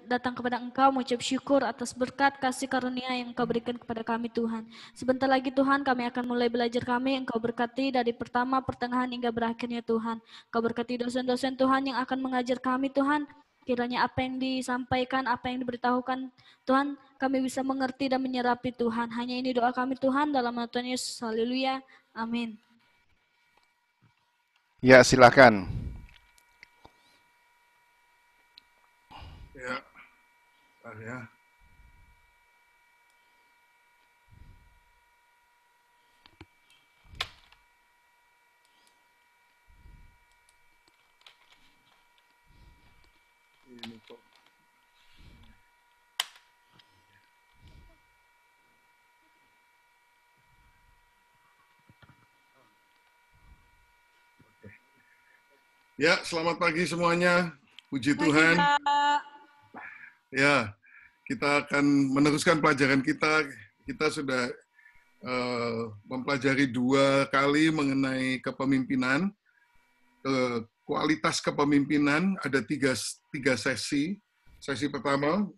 datang kepada Engkau mengucap syukur atas berkat kasih karunia yang Engkau berikan kepada kami Tuhan. Sebentar lagi Tuhan kami akan mulai belajar kami, Engkau berkati dari pertama, pertengahan hingga berakhirnya Tuhan. Engkau berkati dosen-dosen Tuhan yang akan mengajar kami Tuhan. Kiranya apa yang disampaikan, apa yang diberitahukan Tuhan, kami bisa mengerti dan menyerapi Tuhan. Hanya ini doa kami Tuhan dalam nama Tuhan Yesus. Haleluya. Amin. Ya, silakan. Ya, ya. Ini kok. Ya, selamat pagi semuanya. Puji Tuhan. Ya, kita akan meneruskan pelajaran kita. Kita sudah mempelajari 2 kali mengenai kepemimpinan. Kualitas kepemimpinan ada tiga sesi. Sesi pertama,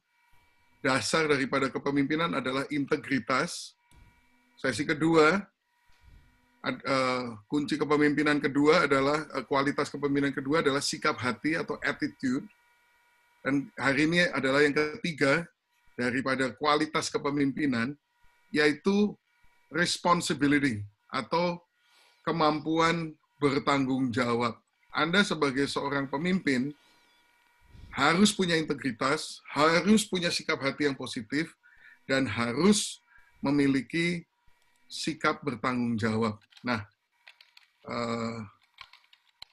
dasar daripada kepemimpinan adalah integritas. Sesi kedua, kunci kepemimpinan kedua adalah kualitas kepemimpinan kedua adalah sikap hati atau attitude. Dan hari ini adalah yang ketiga daripada kualitas kepemimpinan, yaitu responsibility atau kemampuan bertanggung jawab. Anda sebagai seorang pemimpin harus punya integritas, harus punya sikap hati yang positif, dan harus memiliki sikap bertanggung jawab. Nah,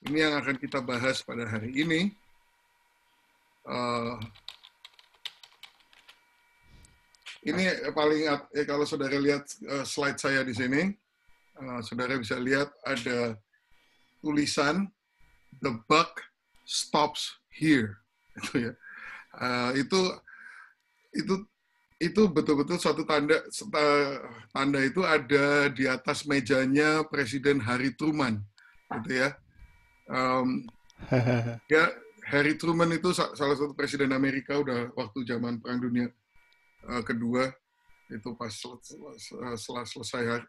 ini yang akan kita bahas pada hari ini. Ini paling, kalau saudara lihat slide saya di sini, saudara bisa lihat ada tulisan "The buck stops here". Itu ya. Itu betul-betul suatu tanda itu ada di atas mejanya Presiden Harry Truman, gitu ya. Ya, Harry Truman itu salah satu presiden Amerika udah waktu zaman Perang Dunia Kedua, itu pas setelah selesai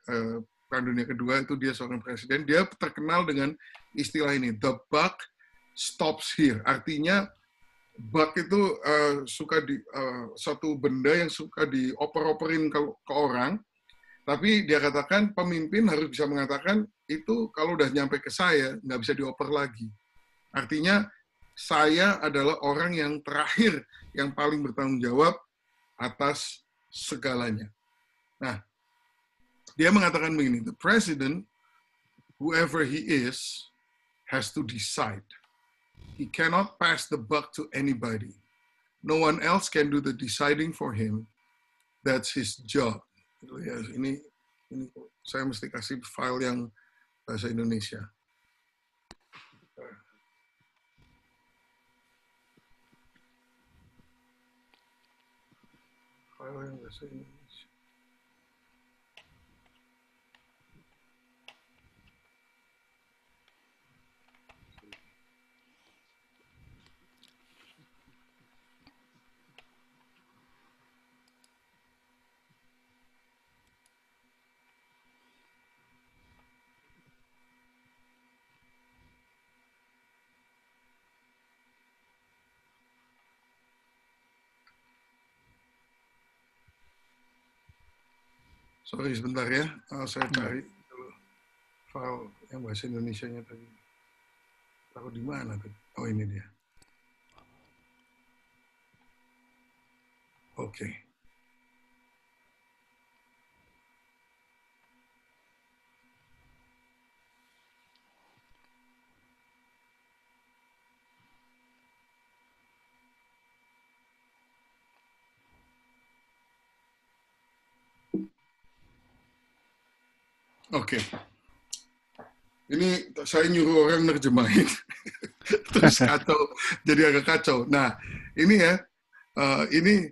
Perang Dunia Kedua itu dia seorang presiden. Dia terkenal dengan istilah ini, "The buck stops here". Artinya buck itu suatu benda yang suka dioper-operin ke orang, tapi dia katakan pemimpin harus bisa mengatakan itu kalau udah nyampe ke saya nggak bisa dioper lagi. Artinya saya adalah orang yang terakhir yang paling bertanggung jawab atas segalanya. Nah, dia mengatakan begini, the president, whoever he is, has to decide. He cannot pass the buck to anybody. No one else can do the deciding for him. That's his job. Ya, ini saya mesti kasih file yang bahasa Indonesia. File yang bahasa Indonesia. Sorry sebentar ya, saya cari dulu file yang bahasa Indonesianya tadi. Taruh di mana tuh? Oh, ini dia. Oke. Oke. Ini saya nyuruh orang nerjemahin. Terus kacau, jadi agak kacau. Nah, ini ya, ini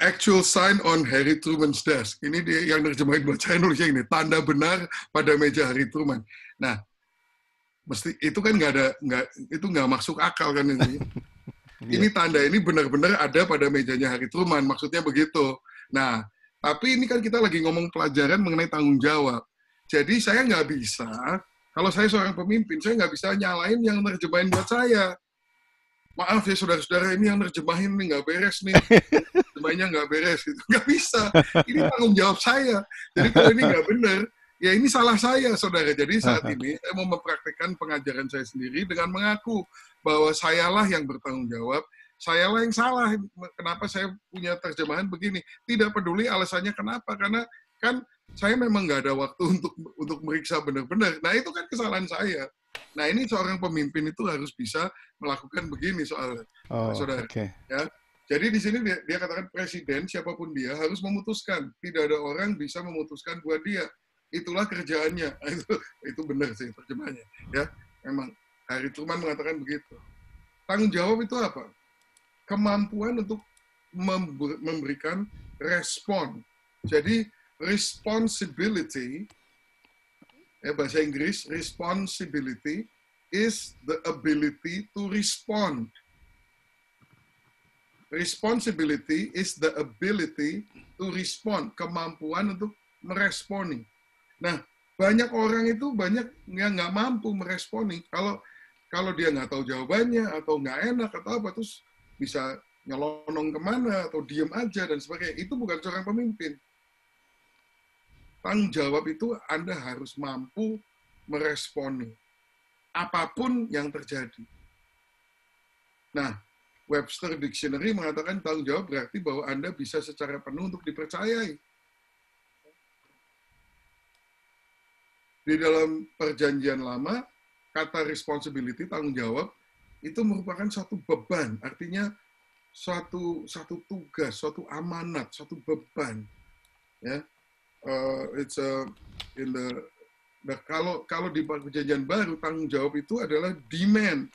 actual sign on Harry Truman's desk. Ini dia yang nerjemahin buat saya nulisnya ini, tanda benar pada meja Harry Truman. Nah, Mesti itu kan nggak masuk akal kan ini. Ini tanda ini benar-benar ada pada mejanya Harry Truman, maksudnya begitu. Nah, tapi ini kan kita lagi ngomong pelajaran mengenai tanggung jawab. Jadi saya nggak bisa, kalau saya seorang pemimpin, saya nggak bisa nyalain yang nerjemahin buat saya. Maaf ya saudara-saudara, ini yang nerjemahin ini nggak beres nih. Nerjemahnya nggak beres, gitu. Nggak bisa. Ini tanggung jawab saya. Jadi kalau ini nggak benar, ya ini salah saya, saudara. Jadi saat ini saya mau mempraktikkan pengajaran saya sendiri dengan mengaku bahwa sayalah yang bertanggung jawab, sayalah yang salah. Kenapa saya punya terjemahan begini? Tidak peduli alasannya kenapa, karena kan saya memang nggak ada waktu untuk meriksa benar-benar. Nah itu kan kesalahan saya. Nah ini seorang pemimpin itu harus bisa melakukan begini soalnya, saudara. Okay. Ya. Jadi di sini dia katakan presiden siapapun dia harus memutuskan. Tidak ada orang bisa memutuskan buat dia. Itulah kerjaannya. Itu benar sih terjemahnya. Ya, memang Harry Truman mengatakan begitu. Tanggung jawab itu apa? Kemampuan untuk memberikan respon. Jadi responsibility, bahasa Inggris, responsibility is the ability to respond. Responsibility is the ability to respond. Kemampuan untuk meresponi. Nah, banyak orang itu yang nggak mampu meresponi. Kalau dia nggak tahu jawabannya atau nggak enak atau apa, terus bisa nyelonong kemana atau diem aja dan sebagainya. Itu bukan seorang pemimpin. Tanggung jawab itu Anda harus mampu meresponi apapun yang terjadi. Nah, Webster Dictionary mengatakan tanggung jawab berarti bahwa Anda bisa secara penuh untuk dipercayai. Di dalam perjanjian lama, kata responsibility, tanggung jawab, itu merupakan suatu beban. Artinya suatu tugas, suatu amanat, suatu beban. Ya, kalau di perjanjian baru, tanggung jawab itu adalah demand,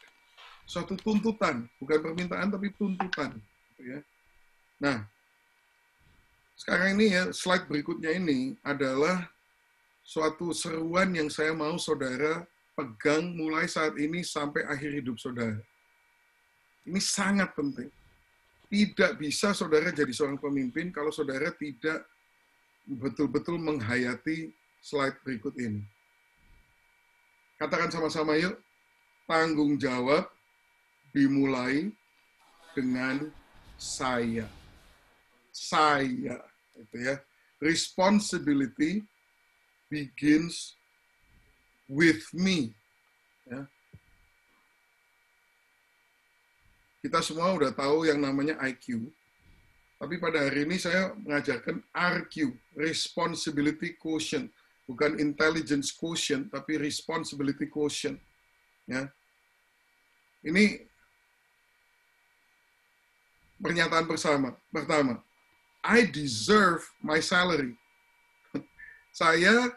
suatu tuntutan, bukan permintaan tapi tuntutan. Ya. Nah, sekarang ini ya, slide berikutnya ini adalah suatu seruan yang saya mau saudara pegang mulai saat ini sampai akhir hidup saudara. Ini sangat penting. Tidak bisa saudara jadi seorang pemimpin kalau saudara tidak betul-betul menghayati slide berikut ini. Katakan sama-sama yuk, tanggung jawab dimulai dengan saya. Saya, itu ya. Responsibility begins with me. Ya. Kita semua udah tahu yang namanya IQ. Tapi pada hari ini saya mengajarkan RQ, Responsibility Quotient. Bukan Intelligence Quotient, tapi Responsibility Quotient. Ya. Ini pernyataan pertama, I deserve my salary. Saya,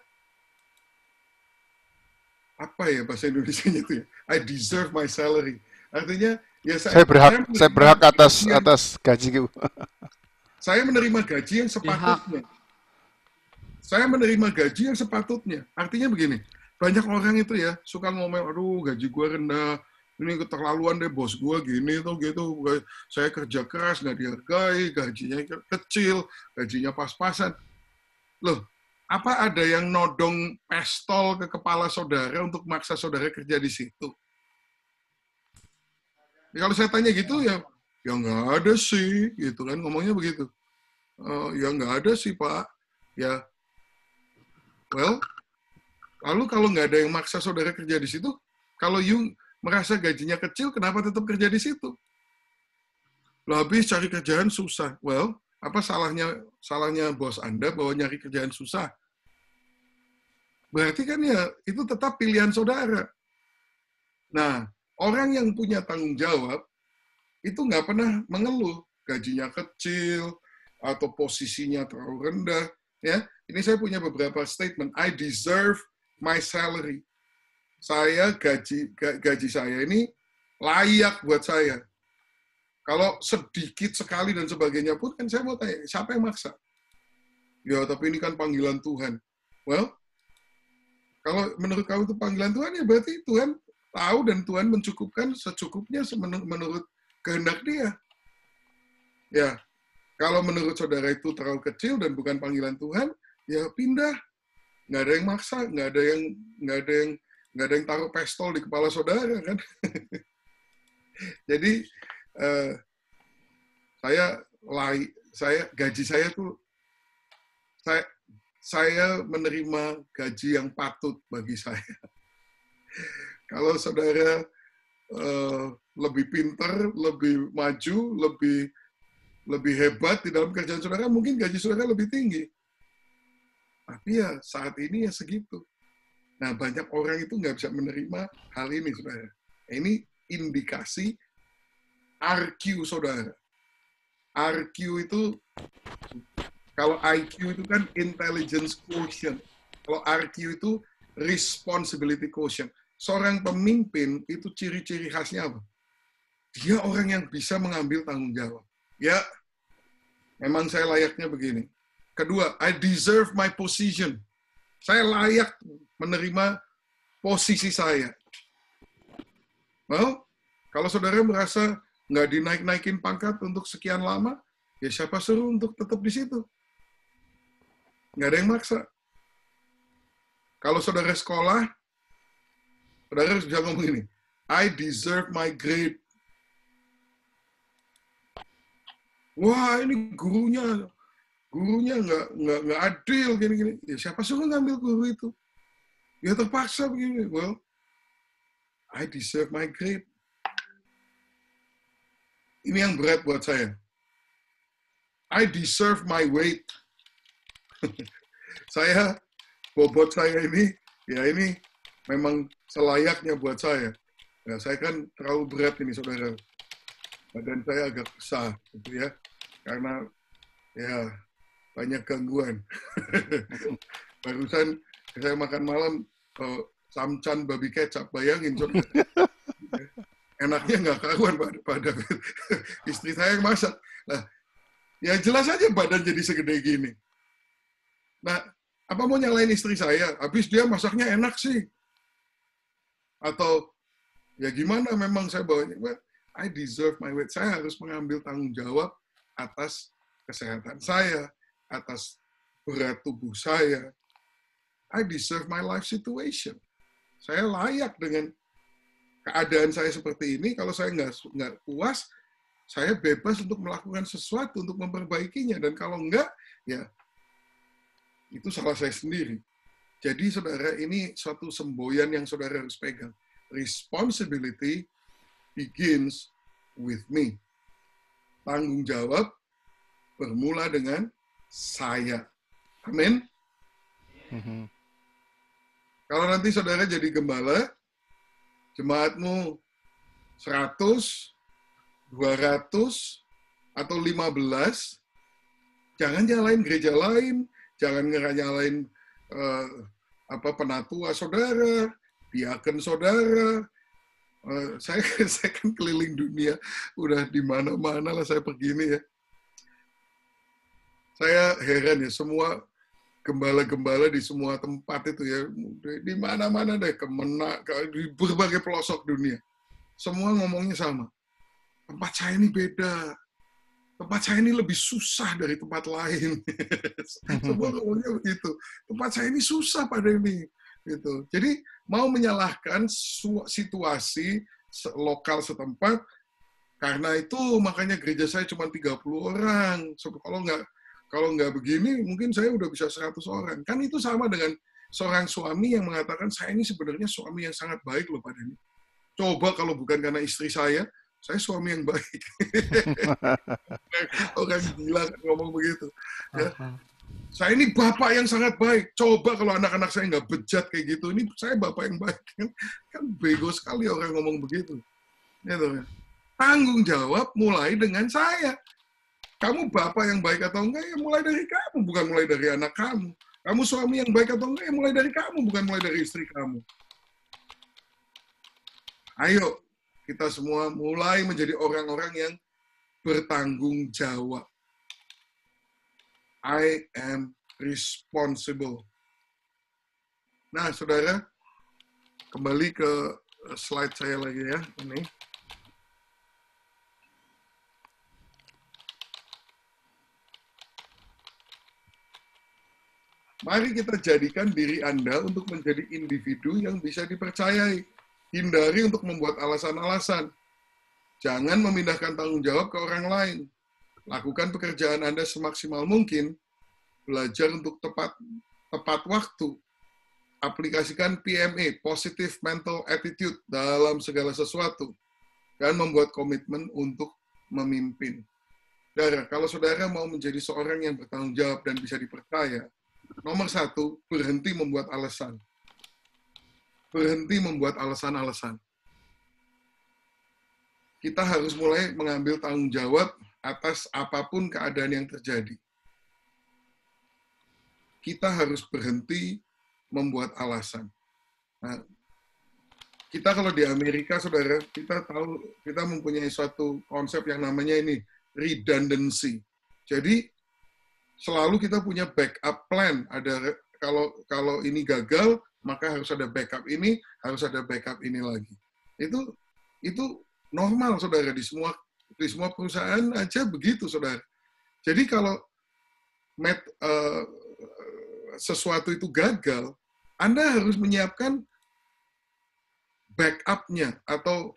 apa ya bahasa Indonesianya itu ya? I deserve my salary. Artinya, ya saya berhak atas gaji. Saya menerima gaji yang sepatutnya. Saya menerima gaji yang sepatutnya. Artinya begini, banyak orang itu ya suka ngomel, aduh gaji gue rendah, ini keterlaluan deh bos gue gini tuh gitu. Saya kerja keras nggak dihargai, gajinya kecil, gajinya pas-pasan. Loh, apa ada yang nodong pistol ke kepala saudara untuk maksa saudara kerja di situ? Ya, kalau saya tanya gitu ya nggak ada sih, gitu kan ngomongnya begitu. Ya nggak ada sih Pak. Ya, well, lalu kalau nggak ada yang maksa saudara kerja di situ, kalau you merasa gajinya kecil, kenapa tetap kerja di situ? Lo habis cari kerjaan susah. Well, apa salahnya bos Anda bahwa nyari kerjaan susah? Berarti kan ya itu tetap pilihan saudara. Nah, orang yang punya tanggung jawab itu nggak pernah mengeluh gajinya kecil atau posisinya terlalu rendah. Ya, ini saya punya beberapa statement. I deserve my salary. Gaji saya ini layak buat saya. Kalau sedikit sekali dan sebagainya pun kan saya mau tanya, siapa yang maksa? Ya, tapi ini kan panggilan Tuhan. Well, Kalau menurut kamu itu panggilan Tuhan, ya berarti Tuhan tahu dan Tuhan mencukupkan secukupnya menurut kehendak Dia. Ya, kalau menurut saudara itu terlalu kecil dan bukan panggilan Tuhan, ya pindah. Nggak ada yang maksa, nggak ada yang taruh pistol di kepala saudara kan. Jadi gaji saya tuh saya menerima gaji yang patut bagi saya. Kalau saudara lebih pintar, lebih maju, lebih hebat di dalam kerjaan saudara, mungkin gaji saudara lebih tinggi. Tapi ya saat ini ya segitu. Nah, banyak orang itu nggak bisa menerima hal ini, saudara. Ini indikasi RQ, saudara. RQ itu, kalau IQ itu kan intelligence quotient. Kalau RQ itu responsibility quotient. Seorang pemimpin itu ciri-ciri khasnya apa? Dia orang yang bisa mengambil tanggung jawab. Ya, memang saya layaknya begini. Kedua, I deserve my position. Saya layak menerima posisi saya. Well, kalau saudara merasa nggak dinaik-naikin pangkat untuk sekian lama, ya siapa suruh untuk tetap di situ? Nggak ada yang maksa. Kalau saudara sekolah, saudara harus bisa ngomong ini, I deserve my grade. Wah, ini gurunya nggak adil gini-gini. Ya siapa suruh ngambil guru itu? Ya terpaksa begini. Well, I deserve my grade. Ini yang berat buat saya. I deserve my weight. Bobot saya ini, ya ini memang selayaknya buat saya. Ya, saya kan terlalu berat ini, saudara. Badan saya agak besar, gitu ya. Karena ya banyak gangguan. Barusan saya makan malam samcan babi kecap, bayangin saudara. Enaknya nggak karuan pada istri saya yang masak. Nah, ya jelas aja badan jadi segede gini. Nah, apa mau nyalain istri saya? Habis dia masaknya enak sih. Atau ya gimana memang saya bawanya? Well, I deserve my weight. Saya harus mengambil tanggung jawab atas kesehatan saya, atas berat tubuh saya. I deserve my life situation. Saya layak dengan keadaan saya seperti ini. Kalau saya nggak puas, saya bebas untuk melakukan sesuatu untuk memperbaikinya. Dan kalau enggak, ya itu salah saya sendiri. Jadi saudara, ini suatu semboyan yang saudara harus pegang. Responsibility begins with me. Tanggung jawab bermula dengan saya. Amin. Kalau nanti saudara jadi gembala, jemaatmu 100, 200, atau 15, jangan nyalain gereja lain, jangan nyalain penatua saudara, diaken saudara. Saya kan keliling dunia, udah di mana-mana lah saya pergi ini ya. Saya heran ya, semua gembala-gembala di semua tempat itu ya, di mana-mana deh, di berbagai pelosok dunia. Semua ngomongnya sama. Tempat saya ini beda. Tempat saya ini lebih susah dari tempat lain. Semua ngomongnya begitu. Tempat saya ini susah pada ini. Gitu. Jadi mau menyalahkan situasi lokal setempat, karena itu makanya gereja saya cuma 30 orang. So, kalau nggak begini, mungkin saya udah bisa 100 orang. Kan itu sama dengan seorang suami yang mengatakan, saya ini sebenarnya suami yang sangat baik loh pada ini. Coba kalau bukan karena istri saya suami yang baik. Orang gila ngomong begitu. Ya. Saya ini bapak yang sangat baik. Coba kalau anak-anak saya nggak bejat kayak gitu, ini saya bapak yang baik. Kan bego sekali orang ngomong begitu. Gitu. Tanggung jawab mulai dengan saya. Kamu bapak yang baik atau enggak, ya mulai dari kamu, bukan mulai dari anak kamu. Kamu suami yang baik atau enggak, ya mulai dari kamu, bukan mulai dari istri kamu. Ayo, kita semua mulai menjadi orang-orang yang bertanggung jawab. I am responsible. Nah, saudara, kembali ke slide saya lagi ya. Ini. Mari kita jadikan diri Anda untuk menjadi individu yang bisa dipercayai. Hindari untuk membuat alasan-alasan. Jangan memindahkan tanggung jawab ke orang lain. Lakukan pekerjaan Anda semaksimal mungkin. Belajar untuk tepat waktu. Aplikasikan PMA, Positive Mental Attitude, dalam segala sesuatu. Dan membuat komitmen untuk memimpin. Saudara, kalau saudara mau menjadi seorang yang bertanggung jawab dan bisa dipercaya, nomor 1, berhenti membuat alasan. Berhenti membuat alasan-alasan. Kita harus mulai mengambil tanggung jawab atas apapun keadaan yang terjadi. Kita harus berhenti membuat alasan. Nah, kita kalau di Amerika, saudara, kita tahu, kita mempunyai suatu konsep yang namanya ini, redundancy. Jadi, selalu kita punya backup plan. Ada kalau ini gagal, maka harus ada backup ini, harus ada backup ini lagi. Itu normal, saudara, di semua perusahaan aja begitu, saudara. Jadi kalau sesuatu itu gagal, Anda harus menyiapkan backup-nya atau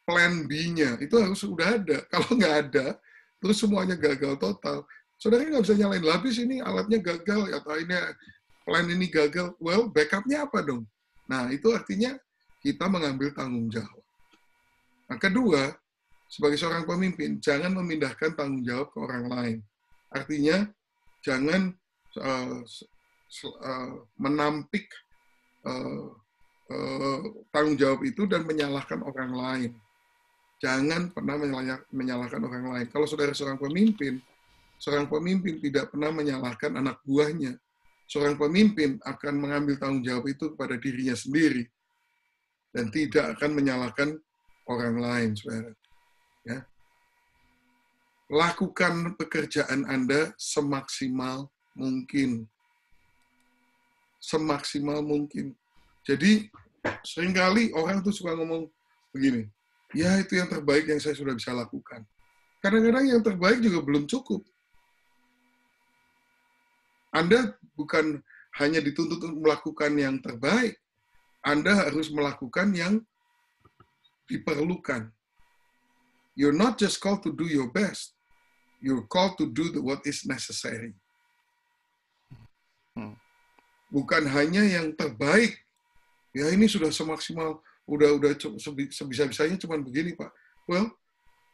plan B-nya. Itu harus sudah ada. Kalau nggak ada, terus semuanya gagal total, saudara nggak bisa nyalain, habis ini alatnya gagal, atau ini plan ini gagal. Well, backup-nya apa dong? Nah, itu artinya kita mengambil tanggung jawab. Nah, kedua, sebagai seorang pemimpin, jangan memindahkan tanggung jawab ke orang lain. Artinya, jangan menampik tanggung jawab itu dan menyalahkan orang lain. Jangan pernah menyalahkan orang lain. Kalau saudara seorang pemimpin tidak pernah menyalahkan anak buahnya. Seorang pemimpin akan mengambil tanggung jawab itu kepada dirinya sendiri dan tidak akan menyalahkan orang lain, saudara. Ya. Lakukan pekerjaan Anda semaksimal mungkin. Semaksimal mungkin. Jadi, seringkali orang tuh suka ngomong begini, ya itu yang terbaik yang saya sudah bisa lakukan. Kadang-kadang yang terbaik juga belum cukup. Anda bukan hanya dituntut untuk melakukan yang terbaik, Anda harus melakukan yang diperlukan. You're not just called to do your best, you're called to do what is necessary. Bukan hanya yang terbaik. Ya ini sudah semaksimal, udah sebisa-bisanya cuma begini, Pak. Well,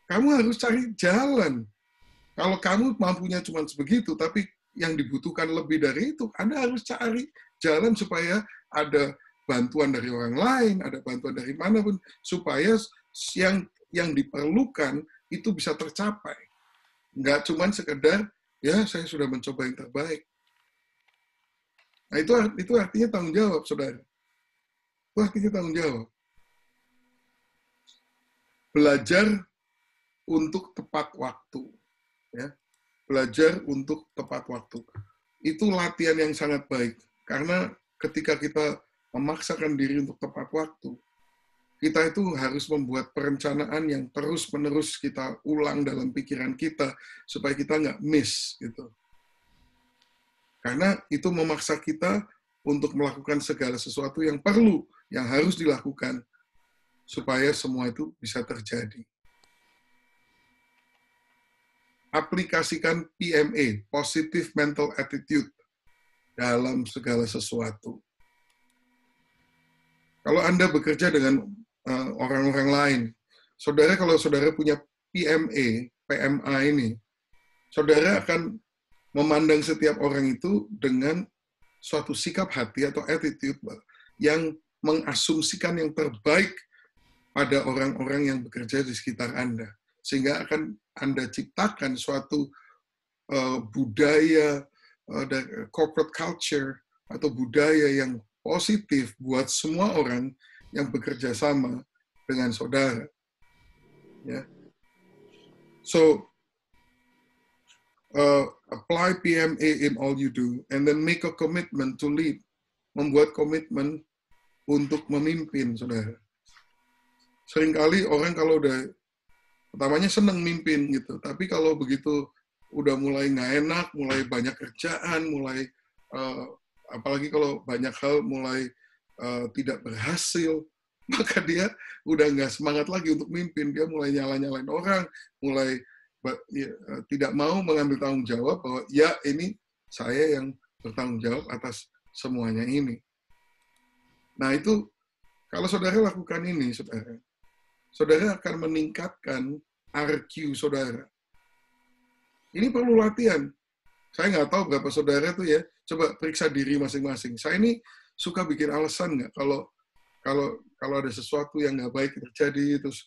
kamu harus cari jalan. Kalau kamu mampunya cuma sebegitu, tapi yang dibutuhkan lebih dari itu, Anda harus cari jalan supaya ada bantuan dari orang lain, ada bantuan dari manapun, supaya yang diperlukan itu bisa tercapai. Nggak cuma sekedar, ya saya sudah mencoba yang terbaik. Nah itu artinya tanggung jawab, saudara. Itu artinya tanggung jawab. Belajar untuk tepat waktu. Ya. Belajar untuk tepat waktu. Itu latihan yang sangat baik. Karena ketika kita memaksakan diri untuk tepat waktu, kita itu harus membuat perencanaan yang terus-menerus kita ulang dalam pikiran kita, supaya kita nggak miss. Gitu. Karena itu memaksa kita untuk melakukan segala sesuatu yang perlu, yang harus dilakukan, supaya semua itu bisa terjadi. Aplikasikan PMA, Positive Mental Attitude, dalam segala sesuatu. Kalau Anda bekerja dengan orang-orang lain, saudara kalau saudara punya PMA ini, saudara akan memandang setiap orang itu dengan suatu sikap hati atau attitude yang mengasumsikan yang terbaik pada orang-orang yang bekerja di sekitar Anda. Sehingga akan Anda ciptakan suatu budaya, corporate culture, atau budaya yang positif buat semua orang yang bekerja sama dengan saudara. Ya. So, apply PMA in all you do, and then make a commitment to lead. membuat komitmen untuk memimpin, saudara. Seringkali orang kalau udah, pertamanya seneng mimpin gitu, tapi kalau begitu udah mulai nggak enak, mulai banyak kerjaan, mulai apalagi kalau banyak hal mulai tidak berhasil, maka dia udah nggak semangat lagi untuk mimpin. Dia mulai nyala-nyalain orang, mulai tidak mau mengambil tanggung jawab bahwa ya ini saya yang bertanggung jawab atas semuanya ini. Nah itu, kalau saudara lakukan ini, saudara akan meningkatkan RQ saudara. Ini perlu latihan. Saya nggak tahu berapa saudara tuh ya, coba periksa diri masing-masing. Saya ini suka bikin alasan nggak kalau ada sesuatu yang nggak baik terjadi, terus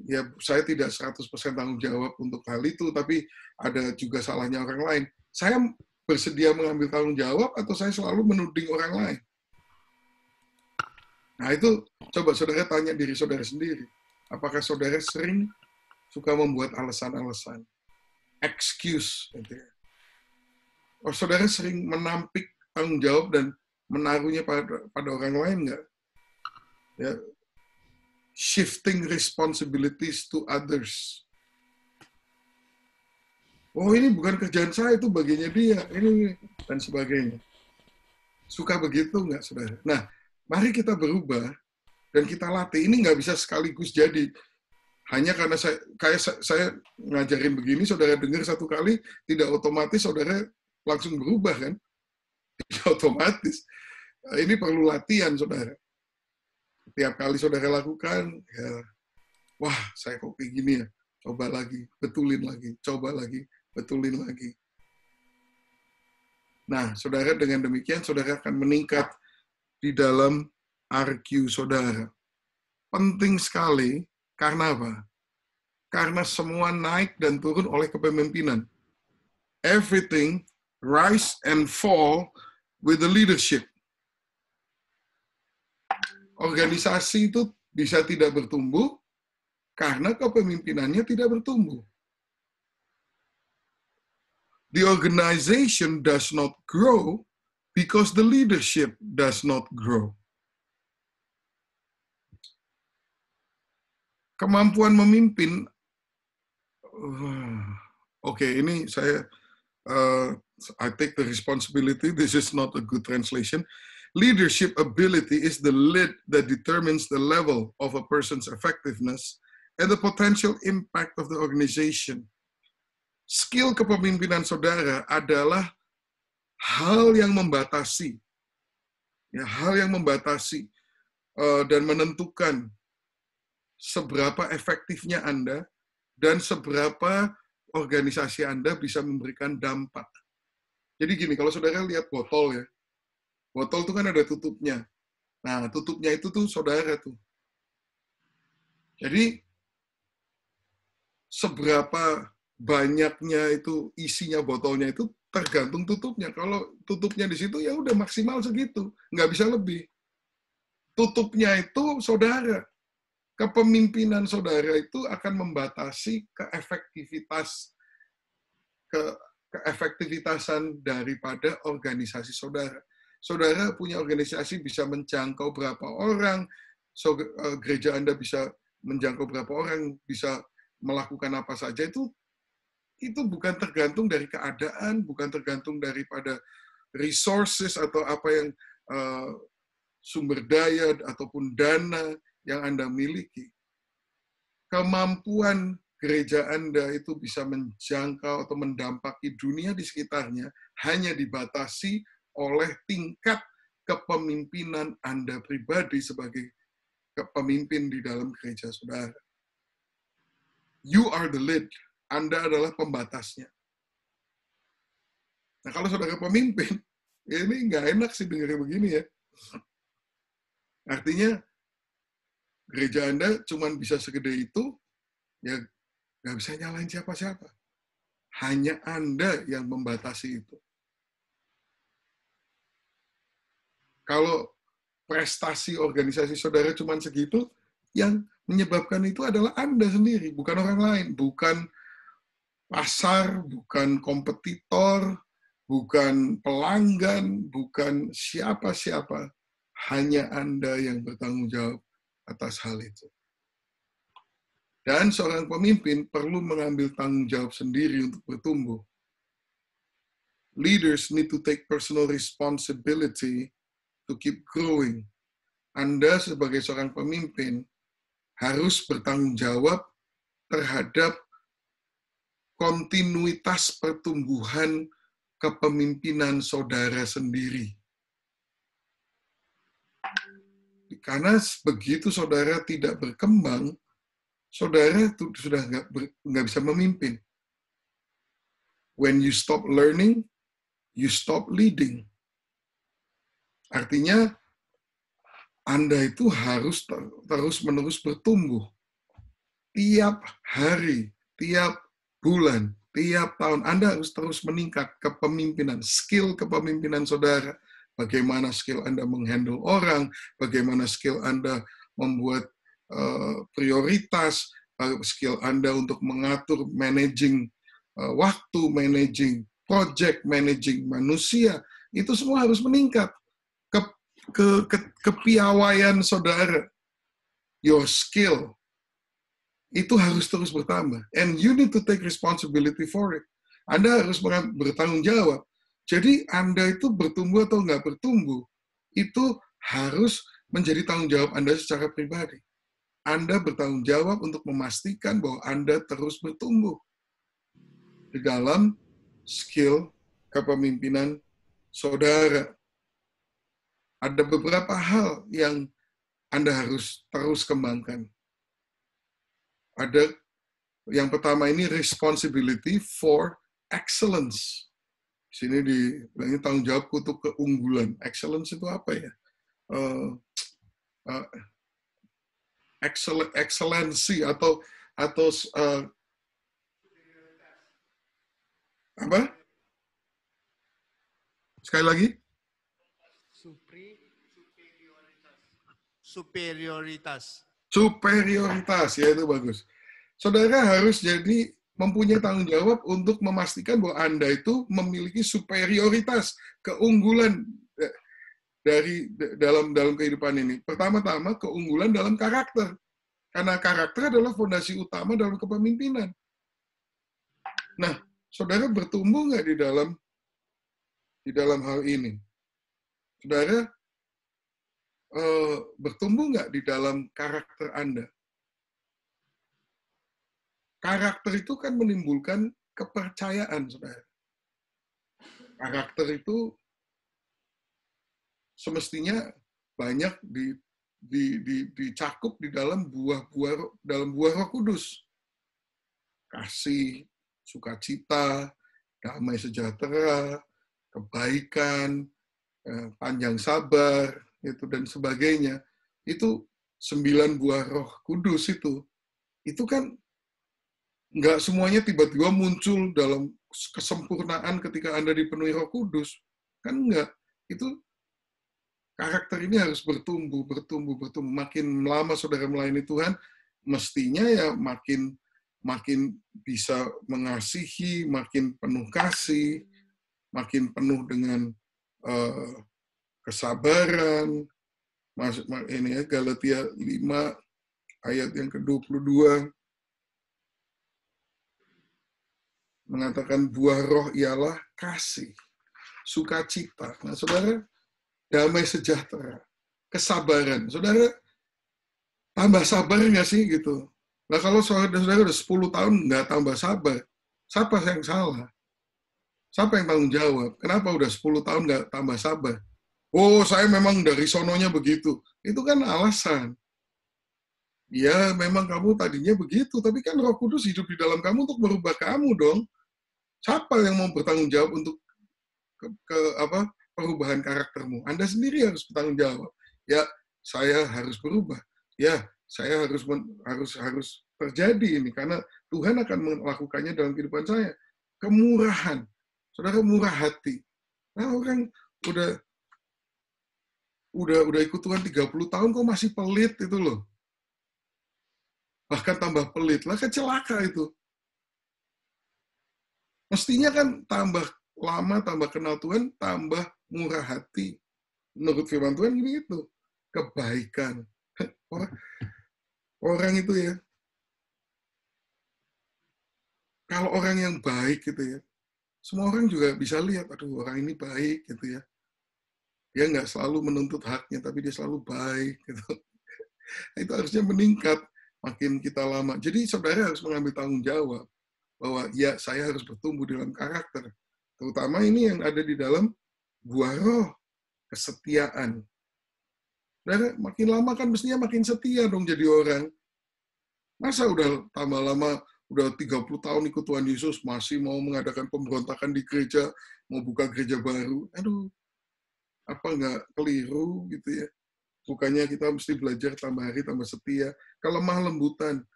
ya saya tidak 100% tanggung jawab untuk hal itu, tapi ada juga salahnya orang lain. Saya bersedia mengambil tanggung jawab atau saya selalu menuding orang lain? Nah itu coba saudara tanya diri saudara sendiri. Apakah saudara sering suka membuat alasan-alasan, excuse, gitu ya? Oh, saudara sering menampik tanggung jawab dan menaruhnya pada orang lain nggak? Ya, shifting responsibilities to others. Oh ini bukan kerjaan saya, itu bagiannya dia, ini dan sebagainya. Suka begitu nggak, saudara? Nah, mari kita berubah dan kita latih. Ini nggak bisa sekaligus jadi. Hanya karena saya ngajarin begini, saudara dengar satu kali, tidak otomatis saudara langsung berubah, kan? Tidak otomatis. Ini perlu latihan, saudara. Tiap kali saudara lakukan, ya, wah, saya kok kayak gini ya. Coba lagi, betulin lagi, coba lagi, betulin lagi. Nah, saudara, dengan demikian saudara akan meningkat di dalam RQ saudara. Penting sekali, karena apa? Karena semua naik dan turun oleh kepemimpinan. Everything rise and fall with the leadership. Organisasi itu bisa tidak bertumbuh karena kepemimpinannya tidak bertumbuh. The organization does not grow because the leadership does not grow. Kemampuan memimpin, ini saya, I take the responsibility, this is not a good translation. Leadership ability is the lid that determines the level of a person's effectiveness and the potential impact of the organization. Skill kepemimpinan saudara adalah hal yang membatasi, ya, dan menentukan seberapa efektifnya Anda dan seberapa organisasi Anda bisa memberikan dampak. Jadi gini, kalau saudara lihat botol ya, botol itu kan ada tutupnya. Nah, tutupnya itu tuh saudara tuh. Jadi, seberapa banyaknya itu isinya botolnya itu tergantung tutupnya. Kalau tutupnya di situ ya udah maksimal segitu, nggak bisa lebih. Tutupnya itu saudara. Kepemimpinan saudara itu akan membatasi keefektivitasan daripada organisasi saudara. Saudara punya organisasi bisa menjangkau berapa orang, gereja Anda bisa menjangkau berapa orang, bisa melakukan apa saja, itu bukan tergantung dari keadaan, bukan tergantung daripada resources atau apa yang sumber daya ataupun dana yang Anda miliki. Kemampuan gereja Anda itu bisa menjangkau atau mendampaki dunia di sekitarnya hanya dibatasi oleh tingkat kepemimpinan Anda pribadi sebagai pemimpin di dalam gereja saudara. You are the lid. Anda adalah pembatasnya. Nah, kalau saudara pemimpin, ini nggak enak sih dengarnya begini ya. Artinya, gereja Anda cuma bisa segede itu, ya nggak bisa nyalain siapa-siapa. Hanya Anda yang membatasi itu. Kalau prestasi organisasi saudara cuma segitu, yang menyebabkan itu adalah Anda sendiri, bukan orang lain, bukan pasar, bukan kompetitor, bukan pelanggan, bukan siapa-siapa. Hanya Anda yang bertanggung jawab atas hal itu. Dan seorang pemimpin perlu mengambil tanggung jawab sendiri untuk bertumbuh. Leaders need to take personal responsibility to keep growing. Anda sebagai seorang pemimpin harus bertanggung jawab terhadap kontinuitas pertumbuhan kepemimpinan saudara sendiri. Karena begitu saudara tidak berkembang, saudara itu sudah nggak bisa memimpin. When you stop learning, you stop leading. Artinya, Anda itu harus terus-menerus bertumbuh. Tiap hari, tiap bulan, tiap tahun, Anda harus terus meningkat kepemimpinan, skill kepemimpinan saudara. Bagaimana skill Anda menghandle orang, bagaimana skill Anda membuat prioritas, skill Anda untuk mengatur, managing waktu, managing project, managing manusia, itu semua harus meningkat. Kepiawaian saudara, your skill, itu harus terus bertambah. And you need to take responsibility for it. Anda harus bertanggung jawab. Jadi Anda itu bertumbuh atau nggak bertumbuh, itu harus menjadi tanggung jawab Anda secara pribadi. Anda bertanggung jawab untuk memastikan bahwa Anda terus bertumbuh di dalam skill kepemimpinan saudara. Ada beberapa hal yang Anda harus terus kembangkan. Ada yang pertama ini responsibility for excellence. Di sini dibilangnya tanggung jawab untuk keunggulan. Excellence itu apa ya? Excellency atau apa? Sekali lagi? Superioritas, ya itu bagus. Saudara harus jadi mempunyai tanggung jawab untuk memastikan bahwa Anda itu memiliki superioritas, keunggulan dari dalam kehidupan ini. Pertama-tama keunggulan dalam karakter. Karena karakter adalah fondasi utama dalam kepemimpinan. Nah, saudara bertumbuh nggak di dalam hal ini? Saudara bertumbuh nggak di dalam karakter Anda? Karakter itu kan menimbulkan kepercayaan, saudara. Karakter itu semestinya banyak dicakup di dalam buah Roh Kudus. Kasih, sukacita, damai sejahtera, kebaikan, panjang sabar, itu dan sebagainya. Itu 9 buah Roh Kudus itu kan nggak semuanya tiba-tiba muncul dalam kesempurnaan ketika Anda dipenuhi Roh Kudus. Kan enggak. Itu karakter ini harus bertumbuh. Makin lama saudara melayani Tuhan, mestinya ya makin bisa mengasihi, makin penuh kasih, makin penuh dengan kesabaran. Ini ya Galatia 5 ayat yang ke-22 mengatakan buah roh ialah kasih, sukacita. Nah, saudara, damai sejahtera, kesabaran. Saudara, tambah sabar nggak sih gitu? Nah, kalau saudara udah 10 tahun nggak tambah sabar, siapa yang salah? Siapa yang tanggung jawab? Kenapa udah 10 tahun nggak tambah sabar? Oh, saya memang dari sononya begitu. Itu kan alasan. Ya, memang kamu tadinya begitu, tapi kan Roh Kudus hidup di dalam kamu untuk merubah kamu dong. Siapa yang mau bertanggung jawab untuk perubahan karaktermu? Anda sendiri harus bertanggung jawab. Ya, saya harus berubah. Ya, saya harus terjadi ini karena Tuhan akan melakukannya dalam kehidupan saya. Kemurahan. Saudara murah hati. Nah, orang udah ikut Tuhan 30 tahun kok masih pelit itu loh. Bahkan tambah pelit. Lah, celaka itu. Mestinya kan tambah lama, tambah kenal Tuhan, tambah murah hati. Menurut firman Tuhan gitu. Kebaikan. Orang itu ya, kalau orang yang baik gitu ya, semua orang juga bisa lihat, aduh orang ini baik gitu ya. Dia nggak selalu menuntut haknya, tapi dia selalu baik gitu. Itu harusnya meningkat makin kita lama. Jadi saudara harus mengambil tanggung jawab bahwa ya saya harus bertumbuh dalam karakter. Terutama ini yang ada di dalam buah roh, kesetiaan. Saudara, makin lama kan mestinya makin setia dong jadi orang. Masa udah tambah lama, udah 30 tahun ikut Tuhan Yesus, masih mau mengadakan pemberontakan di gereja, mau buka gereja baru. Aduh, apa nggak keliru gitu ya. Bukannya kita mesti belajar tambah hari tambah setia. Kelemah lembutan.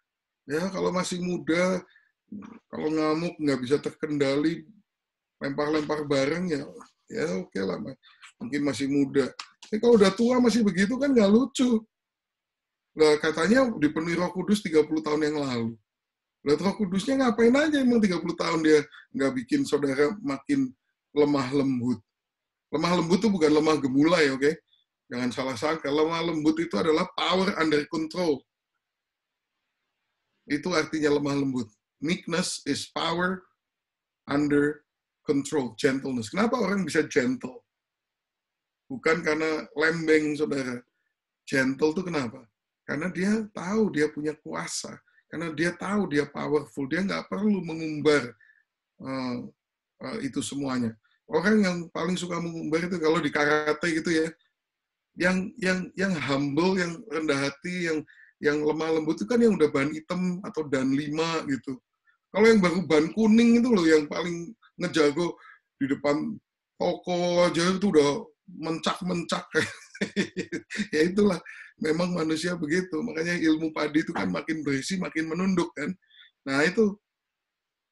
Ya, kalau masih muda, kalau ngamuk nggak bisa terkendali, lempar-lempar barang ya oke lah, mungkin masih muda. Tapi kalau udah tua masih begitu kan nggak lucu. Lah katanya dipenuhi Roh Kudus 30 tahun yang lalu. Lah Roh Kudusnya ngapain aja emang 30 tahun dia nggak bikin saudara makin lemah lembut. Lemah lembut itu bukan lemah gemulai, oke? Jangan salah sangka. Lemah lembut itu adalah power under control. Itu artinya lemah lembut. Meekness is power under control, gentleness. Kenapa orang bisa gentle? Bukan karena lembeng, saudara. Gentle itu kenapa? Karena dia tahu dia punya kuasa. Karena dia tahu dia powerful. Dia nggak perlu mengumbar itu semuanya. Orang yang paling suka mengumbar itu kalau di karate gitu ya, yang humble, yang rendah hati, yang lemah lembut itu kan yang udah ban hitam atau dan 5 gitu. Kalau yang baru ban kuning itu loh yang paling ngejago di depan toko aja itu udah mencak-mencak. Ya itulah, memang manusia begitu. Makanya ilmu padi itu kan makin berisi, makin menunduk kan. Nah itu.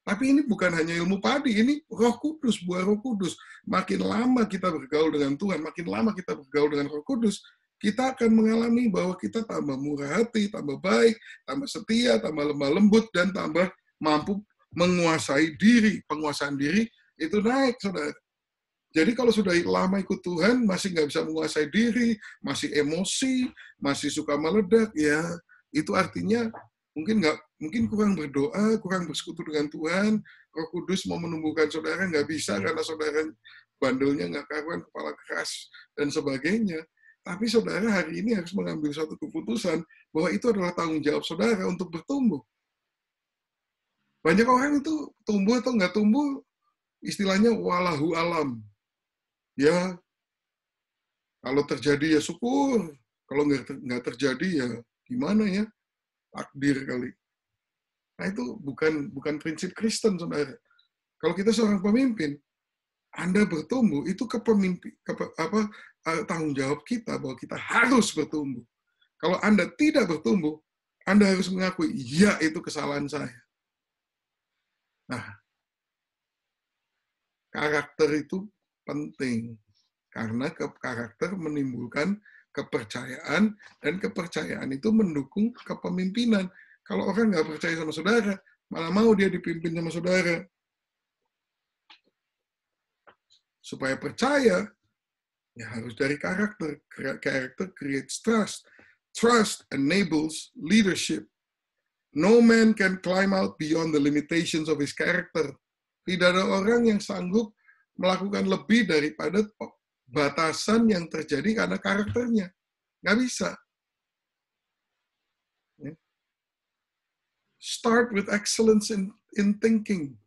Tapi ini bukan hanya ilmu padi, ini Roh Kudus, buah Roh Kudus. Makin lama kita bergaul dengan Tuhan, makin lama kita bergaul dengan Roh Kudus, kita akan mengalami bahwa kita tambah murah hati, tambah baik, tambah setia, tambah lemah lembut, dan tambah mampu menguasai diri. Penguasaan diri itu naik, saudara. Jadi kalau sudah lama ikut Tuhan, masih nggak bisa menguasai diri, masih emosi, masih suka meledak, ya itu artinya mungkin kurang berdoa, kurang bersekutu dengan Tuhan. Roh Kudus mau menumbuhkan saudara nggak bisa karena saudara bandelnya nggak karuan, kepala keras dan sebagainya. Tapi saudara hari ini harus mengambil suatu keputusan bahwa itu adalah tanggung jawab saudara untuk bertumbuh. Banyak orang itu tumbuh atau nggak tumbuh, istilahnya walahu alam. Ya, kalau terjadi ya syukur, kalau nggak terjadi ya gimana ya, takdir kali. Nah itu bukan prinsip Kristen, saudara. Kalau kita seorang pemimpin, Anda bertumbuh itu tanggung jawab kita bahwa kita harus bertumbuh. Kalau Anda tidak bertumbuh, Anda harus mengakui, ya itu kesalahan saya. Nah, karakter itu penting karena karakter menimbulkan kepercayaan dan kepercayaan itu mendukung kepemimpinan. Kalau orang nggak percaya sama saudara, malah mau dia dipimpin sama saudara. Supaya percaya, ya harus dari karakter. Karakter creates trust. Trust enables leadership. No man can climb out beyond the limitations of his character. Tidak ada orang yang sanggup melakukan lebih daripada batasan yang terjadi karena karakternya. Nggak bisa. Start with excellence in thinking.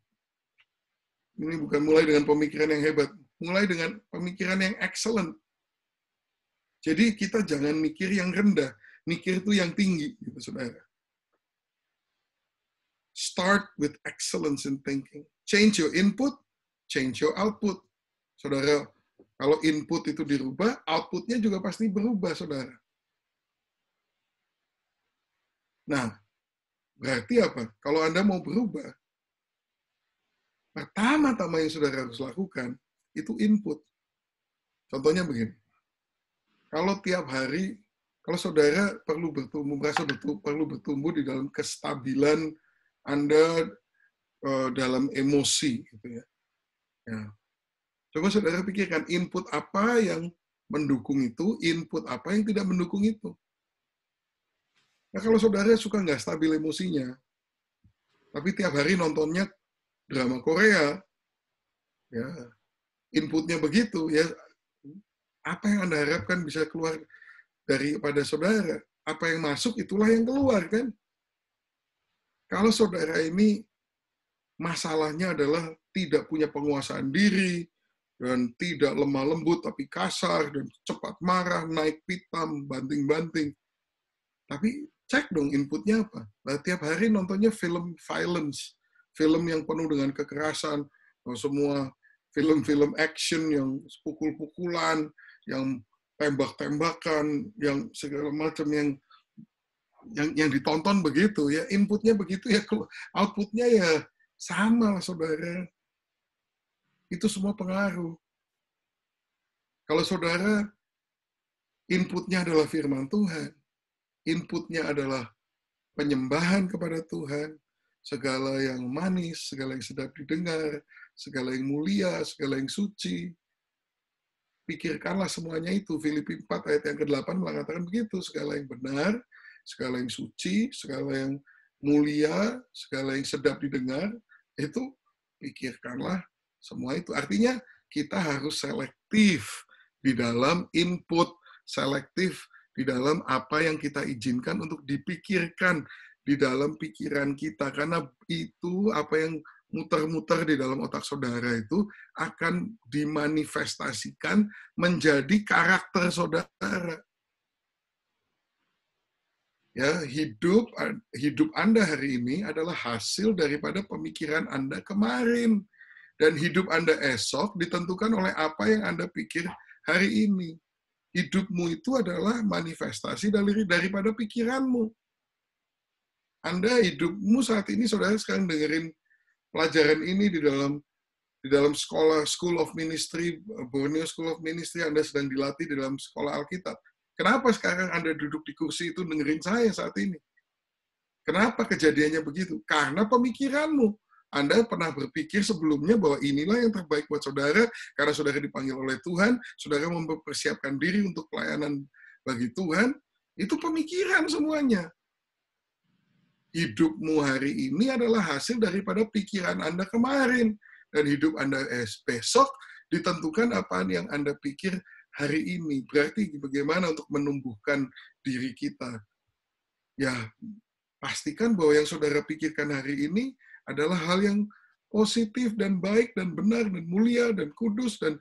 Ini bukan mulai dengan pemikiran yang hebat. Mulai dengan pemikiran yang excellent. Jadi kita jangan mikir yang rendah. Mikir itu yang tinggi, gitu, saudara. Start with excellence in thinking. Change your input, change your output. Saudara, kalau input itu dirubah, outputnya juga pasti berubah, saudara. Nah, berarti apa? Kalau Anda mau berubah, pertama-tama yang saudara harus lakukan, itu input. Contohnya begini. Kalau tiap hari, kalau saudara perlu bertumbuh, merasa perlu bertumbuh di dalam kestabilan Anda dalam emosi, gitu ya. Coba saudara pikirkan, input apa yang mendukung itu, input apa yang tidak mendukung itu. Nah, kalau saudara suka nggak stabil emosinya, tapi tiap hari nontonnya drama Korea, ya inputnya begitu, ya apa yang Anda harapkan bisa keluar daripada saudara? Apa yang masuk, itulah yang keluar, kan? Kalau saudara ini masalahnya adalah tidak punya penguasaan diri, dan tidak lemah lembut, tapi kasar, dan cepat marah, naik pitam, banting-banting. Tapi cek dong inputnya apa. Nah, tiap hari nontonnya film violence, film yang penuh dengan kekerasan, semua film-film action yang pukul-pukulan, yang tembak-tembakan, yang segala macam yang ditonton begitu ya, inputnya begitu ya, outputnya ya sama, saudara. Itu semua pengaruh. Kalau saudara inputnya adalah firman Tuhan, inputnya adalah penyembahan kepada Tuhan, segala yang manis, segala yang sedap didengar, segala yang mulia, segala yang suci, pikirkanlah semuanya itu. Filipi 4 ayat yang ke-8 mengatakan begitu, segala yang benar, segala yang suci, segala yang mulia, segala yang sedap didengar, itu pikirkanlah semua itu. Artinya kita harus selektif di dalam input, selektif di dalam apa yang kita izinkan untuk dipikirkan di dalam pikiran kita. Karena itu apa yang muter-muter di dalam otak saudara itu akan dimanifestasikan menjadi karakter saudara. Ya, hidup Anda hari ini adalah hasil daripada pemikiran Anda kemarin. Dan hidup Anda esok ditentukan oleh apa yang Anda pikir hari ini. Hidupmu itu adalah manifestasi daripada pikiranmu. Anda hidupmu saat ini, saudara sekarang dengerin pelajaran ini di dalam sekolah School of Ministry, Borneo School of Ministry, Anda sedang dilatih di dalam sekolah Alkitab. Kenapa sekarang Anda duduk di kursi itu dengerin saya saat ini? Kenapa kejadiannya begitu? Karena pemikiranmu. Anda pernah berpikir sebelumnya bahwa inilah yang terbaik buat saudara, karena saudara dipanggil oleh Tuhan, saudara mempersiapkan diri untuk pelayanan bagi Tuhan, itu pemikiran semuanya. Hidupmu hari ini adalah hasil daripada pikiran Anda kemarin. Dan hidup Anda besok ditentukan apa yang Anda pikir hari ini. Berarti bagaimana untuk menumbuhkan diri kita? Ya, pastikan bahwa yang saudara pikirkan hari ini adalah hal yang positif dan baik dan benar dan mulia dan kudus dan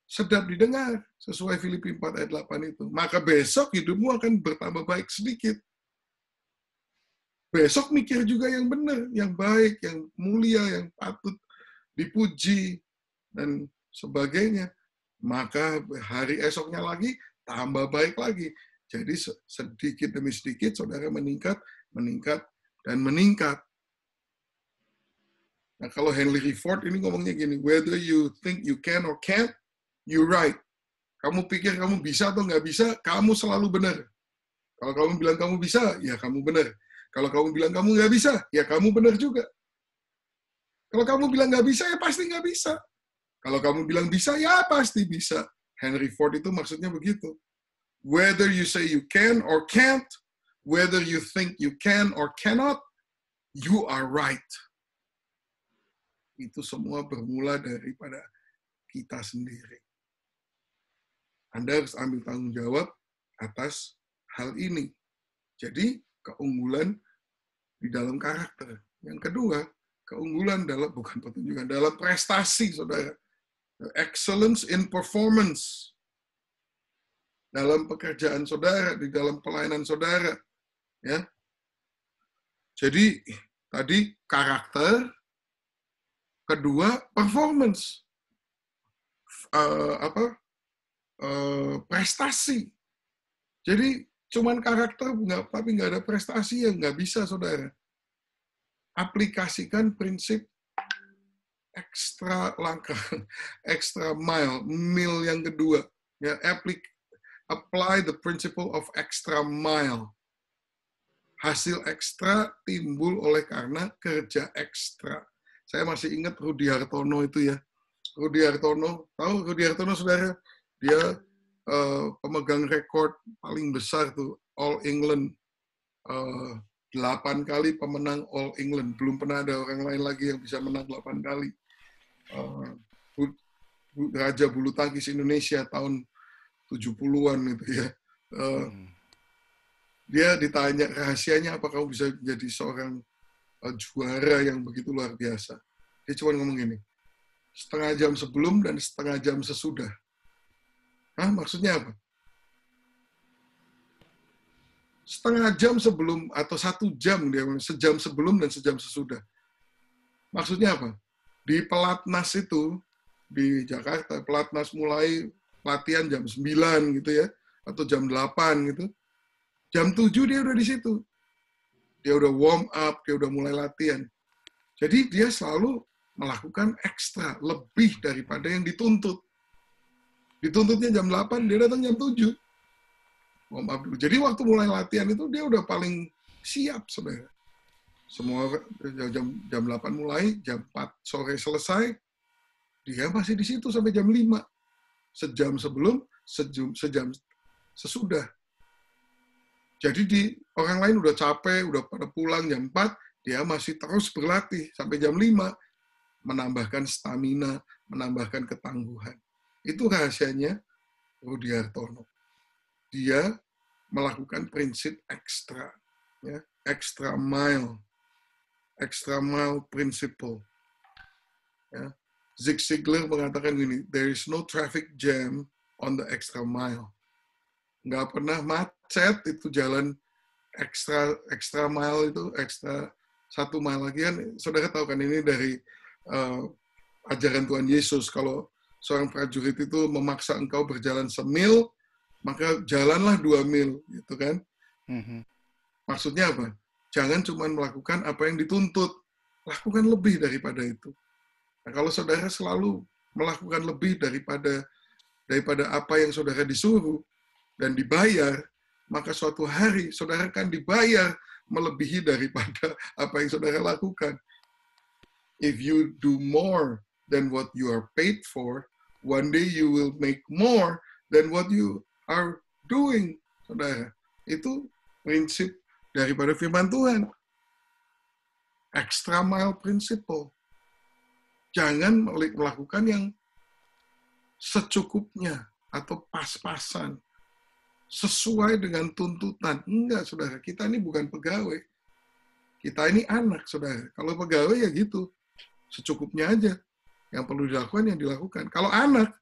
sedap didengar. Sesuai Filipi 4 ayat 8 itu. Maka besok hidupmu akan bertambah baik sedikit. Besok mikir juga yang benar, yang baik, yang mulia, yang patut dipuji, dan sebagainya. Maka hari esoknya lagi, tambah baik lagi. Jadi sedikit demi sedikit, saudara meningkat, dan meningkat. Nah, kalau Henry Ford ini ngomongnya gini, whether you think you can or can't, you're right. Kamu pikir kamu bisa atau nggak bisa, kamu selalu benar. Kalau kamu bilang kamu bisa, ya kamu benar. Kalau kamu bilang kamu nggak bisa, ya kamu benar juga. Kalau kamu bilang nggak bisa, ya pasti nggak bisa. Kalau kamu bilang bisa, ya pasti bisa. Henry Ford itu maksudnya begitu. Whether you say you can or can't, whether you think you can or cannot, you are right. Itu semua bermula daripada kita sendiri. Anda harus ambil tanggung jawab atas hal ini. Jadi, keunggulan di dalam karakter. Yang kedua, keunggulan bukan pertunjukan, dalam prestasi, saudara. Excellence in performance. Dalam pekerjaan saudara, di dalam pelayanan saudara. Ya. Jadi, tadi karakter, kedua, performance. Prestasi. Jadi, cuman karakter, tapi nggak ada prestasi, ya nggak bisa, saudara. Aplikasikan prinsip ekstra langkah, extra mile yang kedua. Ya, apply the principle of extra mile. Hasil ekstra timbul oleh karena kerja ekstra. Saya masih ingat Rudi Hartono itu ya. Rudi Hartono. Tahu Rudi Hartono, saudara? Dia pemegang rekor paling besar tuh, All England. 8 kali pemenang All England. Belum pernah ada orang lain lagi yang bisa menang 8 kali. Raja bulu tangkis Indonesia tahun 70-an gitu ya. Dia ditanya rahasianya apa kamu bisa jadi seorang juara yang begitu luar biasa. Dia cuma ngomong gini, setengah jam sebelum dan setengah jam sesudah. Hah, maksudnya apa? Setengah jam sebelum atau 1 jam, dia sejam sebelum dan sejam sesudah. Maksudnya apa? Di pelatnas itu, di Jakarta, pelatnas mulai latihan jam 9 gitu ya, atau jam 8 gitu. Jam 7 dia udah di situ. Dia udah warm up, dia udah mulai latihan. Jadi dia selalu melakukan ekstra, lebih daripada yang dituntut. Dituntutnya jam 8, dia datang jam 7. Warm up dulu. Jadi waktu mulai latihan itu dia udah paling siap sebenarnya. Semua jam 8 mulai, jam 4 sore selesai, dia masih di situ sampai jam 5. Sejam sebelum, sejam sesudah. Jadi orang lain udah capek, udah pada pulang jam 4, dia masih terus berlatih sampai jam 5, menambahkan stamina, menambahkan ketangguhan. Itu rahasianya Rudi Hartono. Dia melakukan prinsip ekstra, ya, extra mile principle. Ya. Zig Ziglar mengatakan gini, there is no traffic jam on the extra mile. Nggak pernah macet itu jalan extra mile itu, extra 1 mile lagi kan. Saudara tahu kan ini dari ajaran Tuhan Yesus. Kalau seorang prajurit itu memaksa engkau berjalan semil, maka jalanlah 2 mil, gitu kan. Maksudnya apa? Jangan cuma melakukan apa yang dituntut, lakukan lebih daripada itu. Nah, kalau saudara selalu melakukan lebih daripada apa yang saudara disuruh dan dibayar, maka suatu hari saudara akan dibayar melebihi daripada apa yang saudara lakukan. If you do more than what you are paid for, one day you will make more than what you are doing, saudara. Itu prinsip daripada firman Tuhan. Extra mile principle. Jangan melakukan yang secukupnya atau pas-pasan. Sesuai dengan tuntutan. Enggak, saudara. Kita ini bukan pegawai. Kita ini anak, saudara. Kalau pegawai ya gitu. Secukupnya aja. Yang perlu dilakukan, yang dilakukan. Kalau anak,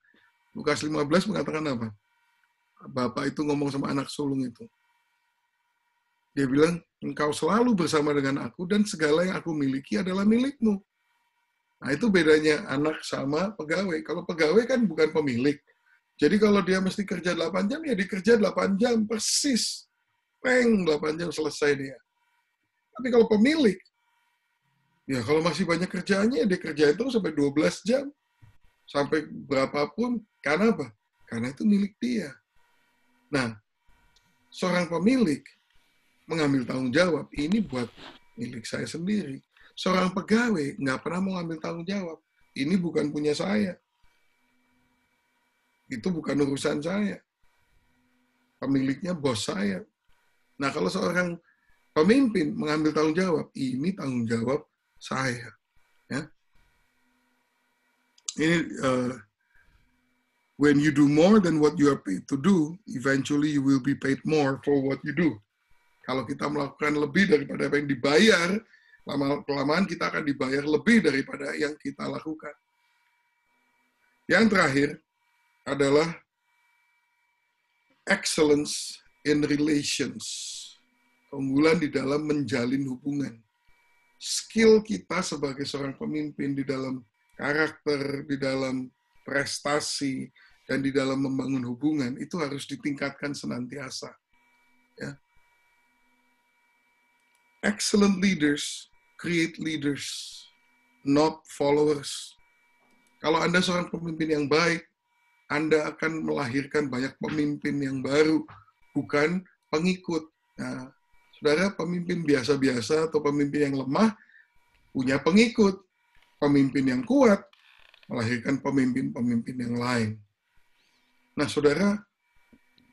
Lukas 15 mengatakan apa? Bapak itu ngomong sama anak sulung itu. Dia bilang, engkau selalu bersama dengan aku dan segala yang aku miliki adalah milikmu. Nah, itu bedanya anak sama pegawai. Kalau pegawai kan bukan pemilik. Jadi kalau dia mesti kerja 8 jam, ya dikerja 8 jam, persis. 8 jam selesai dia. Tapi kalau pemilik, ya kalau masih banyak kerjaannya, dia kerjain terus sampai 12 jam. Sampai berapapun. Karena apa? Karena itu milik dia. Nah, seorang pemilik mengambil tanggung jawab, ini buat milik saya sendiri. Seorang pegawai nggak pernah mau ambil tanggung jawab. Ini bukan punya saya. Itu bukan urusan saya. Pemiliknya bos saya. Nah, kalau seorang pemimpin mengambil tanggung jawab, ini tanggung jawab saya. Ya. Ini when you do more than what you are paid to do, eventually you will be paid more for what you do. Kalau kita melakukan lebih daripada apa yang dibayar, lama-kelamaan kita akan dibayar lebih daripada yang kita lakukan. Yang terakhir adalah excellence in relations. Keunggulan di dalam menjalin hubungan. Skill kita sebagai seorang pemimpin di dalam karakter, di dalam prestasi, dan di dalam membangun hubungan, itu harus ditingkatkan senantiasa. Ya. Excellent leaders create leaders, not followers. Kalau Anda seorang pemimpin yang baik, Anda akan melahirkan banyak pemimpin yang baru, bukan pengikut. Nah, saudara, pemimpin biasa-biasa atau pemimpin yang lemah punya pengikut. Pemimpin yang kuat melahirkan pemimpin-pemimpin yang lain. Nah, saudara,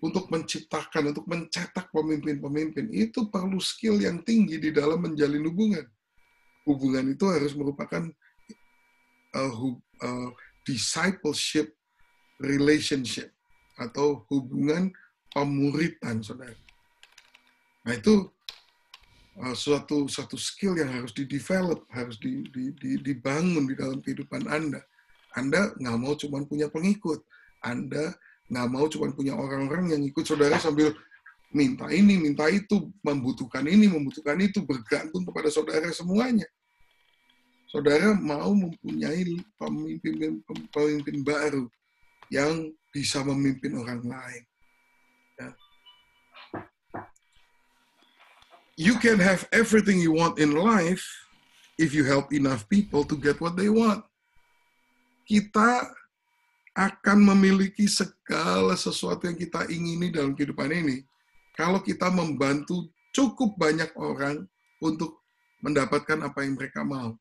untuk menciptakan, untuk mencetak pemimpin-pemimpin, itu perlu skill yang tinggi di dalam menjalin hubungan. Hubungan itu harus merupakan discipleship relationship, atau hubungan pemuritan, saudara. Nah, itu suatu skill yang harus di-develop, harus dibangun di dalam kehidupan Anda. Anda nggak mau cuma punya pengikut. Anda nggak mau cuma punya orang-orang yang ikut saudara sambil minta ini, minta itu, membutuhkan ini, membutuhkan itu, bergantung kepada saudara semuanya. Saudara mau mempunyai pemimpin baru yang bisa memimpin orang lain. Ya. You can have everything you want in life if you help enough people to get what they want. Kita akan memiliki segala sesuatu yang kita ingini dalam kehidupan ini kalau kita membantu cukup banyak orang untuk mendapatkan apa yang mereka mau.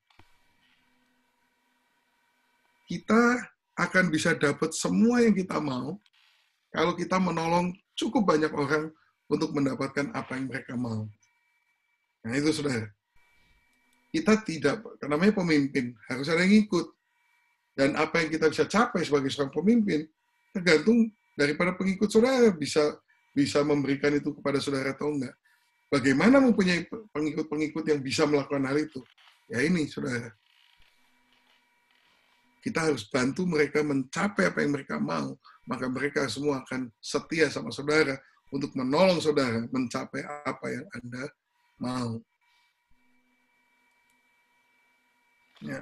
Kita akan bisa dapat semua yang kita mau kalau kita menolong cukup banyak orang untuk mendapatkan apa yang mereka mau. Nah, itu saudara. Kita tidak, namanya pemimpin, harus ada yang ikut. Dan apa yang kita bisa capai sebagai seorang pemimpin, tergantung daripada pengikut saudara bisa memberikan itu kepada saudara atau enggak. Bagaimana mempunyai pengikut-pengikut yang bisa melakukan hal itu? Ya ini, saudara. Kita harus bantu mereka mencapai apa yang mereka mau, maka mereka semua akan setia sama saudara untuk menolong saudara mencapai apa yang Anda mau. Ya.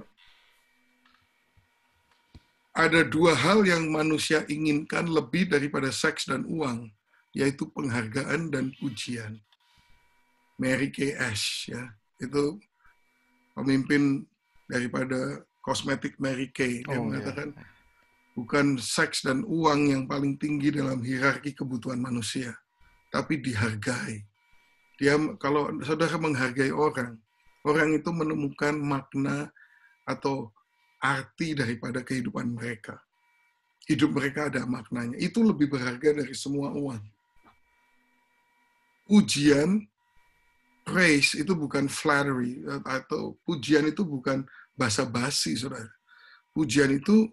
Ada dua hal yang manusia inginkan lebih daripada seks dan uang, yaitu penghargaan dan pujian. Mary Kay Ash, ya, itu pemimpin daripada kosmetik Mary Kay. Dia mengatakan, bukan seks dan uang yang paling tinggi dalam hierarki kebutuhan manusia, tapi dihargai. Kalau saudara menghargai orang itu menemukan makna atau arti daripada kehidupan mereka. Hidup mereka ada maknanya. Itu lebih berharga dari semua uang. Pujian, praise, itu bukan flattery, atau pujian itu bukan basa-basi, saudara. Pujian itu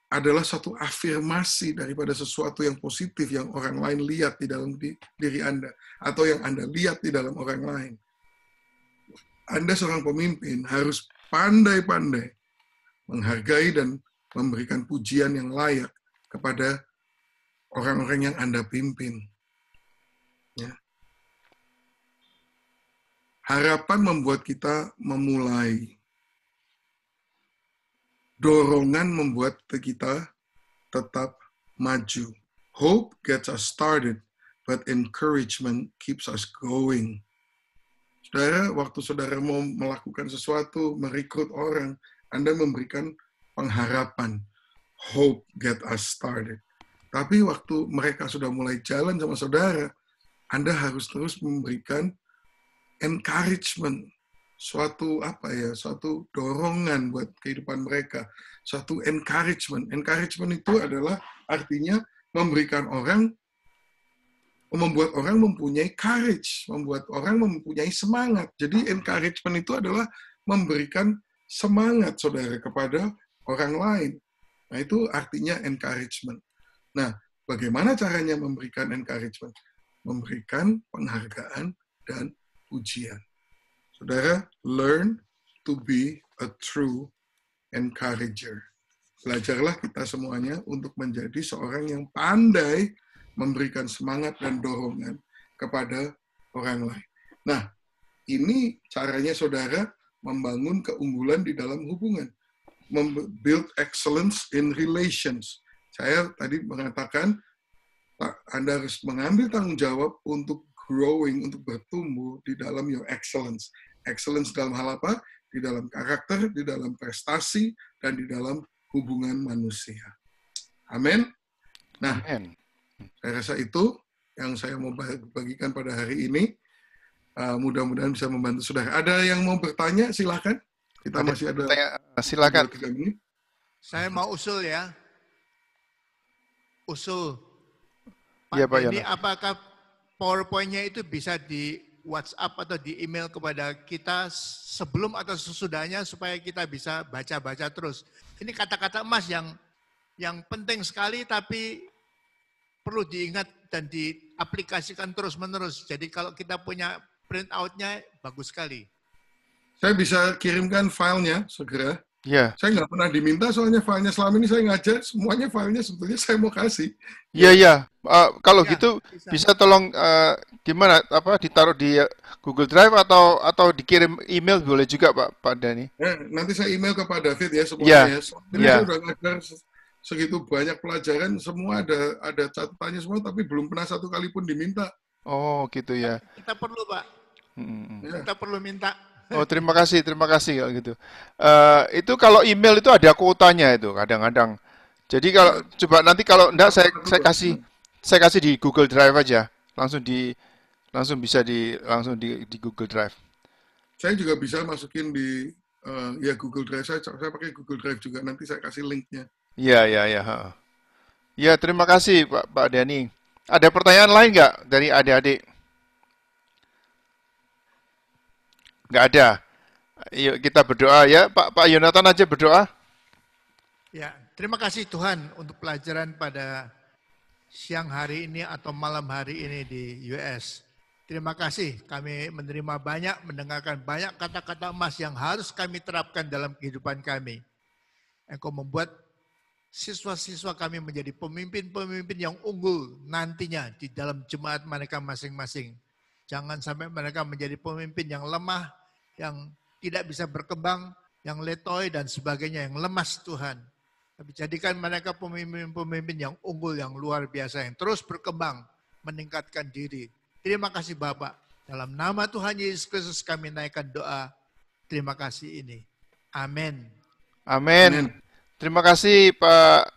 adalah satu afirmasi daripada sesuatu yang positif yang orang lain lihat di dalam diri Anda, atau yang Anda lihat di dalam orang lain. Anda seorang pemimpin harus pandai-pandai menghargai dan memberikan pujian yang layak kepada orang-orang yang Anda pimpin. Ya. Harapan membuat kita memulai. Dorongan membuat kita tetap maju. Hope gets us started, but encouragement keeps us going. Saudara, waktu saudara mau melakukan sesuatu, merekrut orang, Anda memberikan pengharapan. Hope get us started. Tapi waktu mereka sudah mulai jalan sama saudara, Anda harus terus memberikan encouragement. Suatu dorongan buat kehidupan mereka, suatu encouragement. Encouragement itu adalah artinya membuat orang mempunyai courage, membuat orang mempunyai semangat. Jadi encouragement itu adalah memberikan semangat saudara kepada orang lain. Nah, itu artinya encouragement. Nah, bagaimana caranya memberikan encouragement? Memberikan penghargaan dan pujian. Saudara, learn to be a true encourager. Belajarlah kita semuanya untuk menjadi seorang yang pandai memberikan semangat dan dorongan kepada orang lain. Nah, ini caranya saudara membangun keunggulan di dalam hubungan. Build excellence in relations. Saya tadi mengatakan, Anda harus mengambil tanggung jawab untuk growing, untuk bertumbuh di dalam your excellence. Excellence dalam hal apa? Di dalam karakter, di dalam prestasi, dan di dalam hubungan manusia. Amin. Nah, saya rasa itu yang saya mau bagikan pada hari ini. Mudah-mudahan bisa membantu saudara. Ada yang mau bertanya? Silakan. Kita masih ada silakan. 3 menit. Saya mau usul ya. Usul. Iya, Pak Denny, Yono. apakah PowerPoint-nya itu bisa di WhatsApp atau di email kepada kita sebelum atau sesudahnya supaya kita bisa baca-baca terus. Ini kata-kata emas yang penting sekali tapi perlu diingat dan diaplikasikan terus-menerus. Jadi kalau kita punya print out-nya bagus sekali. Saya bisa kirimkan filenya segera. Iya. Saya nggak pernah diminta soalnya filenya selama ini saya ngajar, semuanya filenya sebetulnya saya mau kasih. Iya, iya. Kalau Ya, gitu bisa tolong gimana ditaruh di Google Drive atau dikirim email boleh juga Pak Dani. Nanti saya email ke Pak David ya semuanya. Iya, Ya. Ini iya. saya udah ngajar segitu banyak pelajaran, semua ada catatannya semua, tapi belum pernah satu kali pun diminta. Oh, gitu ya. Kita perlu, Pak. Ya. Kita perlu minta. Oh, terima kasih kalau gitu. Itu kalau email itu ada kuotanya itu kadang-kadang. Jadi kalau coba nanti kalau enggak saya kasih di Google Drive aja. Langsung bisa di Google Drive. Saya juga bisa masukin di ya Google Drive, saya pakai Google Drive juga, nanti saya kasih linknya. Iya. Ya, terima kasih Pak Dani. Ada pertanyaan lain nggak dari adik-adik? Nggak ada. Yuk kita berdoa ya. Pak Yonatan aja berdoa. Ya, terima kasih Tuhan untuk pelajaran pada siang hari ini atau malam hari ini di US. Terima kasih kami menerima mendengarkan banyak kata-kata emas yang harus kami terapkan dalam kehidupan kami. Engkau membuat siswa-siswa kami menjadi pemimpin-pemimpin yang unggul nantinya di dalam jemaat mereka masing-masing. Jangan sampai mereka menjadi pemimpin yang lemah, yang tidak bisa berkembang, yang letoy dan sebagainya, yang lemas Tuhan. Tapi jadikan mereka pemimpin-pemimpin yang unggul, yang luar biasa, yang terus berkembang, meningkatkan diri. Terima kasih Bapak. Dalam nama Tuhan Yesus Kristus kami naikkan doa. Terima kasih ini. Amin. Amin. Terima kasih Pak